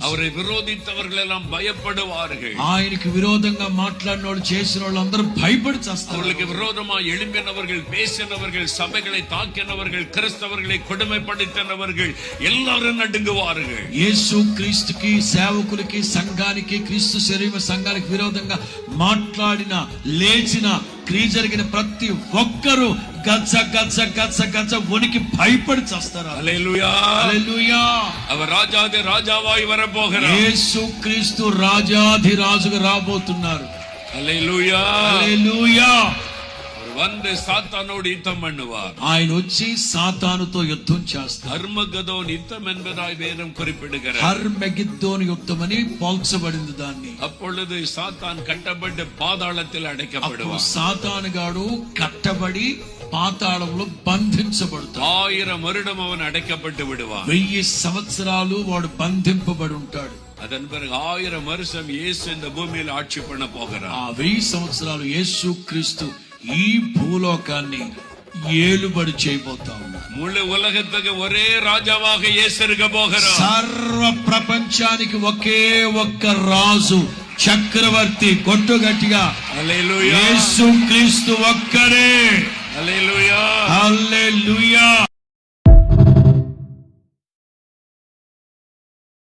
அவரை விரோதித்தவர்கள் எல்லாம் பயப்படுவார்கள். ఆయనకి విరోధంగా మాట్లాడినోళ్ళు చేసిన వాళ్ళందరూ భయపడి చేస్తారు. அவர்களுக்கு விரோதமாக எழும்பினவர்கள், பேசினவர்கள், சபைகளை தாக்கினவர்கள், கிறிஸ்தவர்களை கொடுமைப்படுத்தினவர்கள் எல்லாரும் நடுங்குவார்கள். యేసు క్రీస్తుకి, సేవకులకి, సంఘానికి, క్రీస్తు శరీర సంఘానికి విరోధంగా మాట్లాడిన, లేచిన, క్రియ జరిగిన ప్రతి ఒక్కరూ గచ్చ గచ్చ గచ్చ గచ్చ వణికి భయపడి చేస్తారు. హల్లెలూయా, హల్లెలూయా. அவர் ராஜாதி ராஜாவாய் வரப்போகிறார். యేసు క్రీస్తు రాజాధి రాజుగా రాబోతున్నారు. హల్లెలూయా, హల్లెలూయా. வந்து சாத்தானோடு யுத்தம் பண்ணுவார். ఆయన వచ్చి సాతానుతో యుద్ధం చేస్తారు. హర్మగదోన్ యుద్ధం என்பதாய் வேதம் குறிப்பிடுகிறார். హర్మగిద్దోను యుద్ధం అని పోల్చబడింది దాన్ని. அப்பொழுது சாத்தான் கட்டப்பட்டு பாதாளத்தில் அடைக்கப்படுவார். సాతానుగాడు కట్టబడి పాతాళంలో బంధించబడతాడు. 1000 வருடம் அவன் அடைக்கப்பட்டு விடுவான். 1000 సంవత్సరాలు వాడు బంధింపబడి ఉంటాడు. அதன் பிறகு 1000 வருஷம் இயேசு இந்த பூமியில் ஆட்சி பண்ண போகிறார். ఆ 1000 సంవత్సరాలు యేసు క్రీస్తు ఈ భూలోకాన్ని ఏలుబడి చేయబోతా ఉన్నాడు. முழு உலகத்துக்கு ஒரே ராஜாவாக இயேசு இருக்க போகிறார். సర్వ ప్రపంచానికి ఒకే ఒక్క రాజు, చక్రవర్తి. కొట్టు గట్టిగా హల్లెలూయా, యేసు క్రీస్తు ఒక్కడే. హల్లెలూయా, హల్లెలూయా.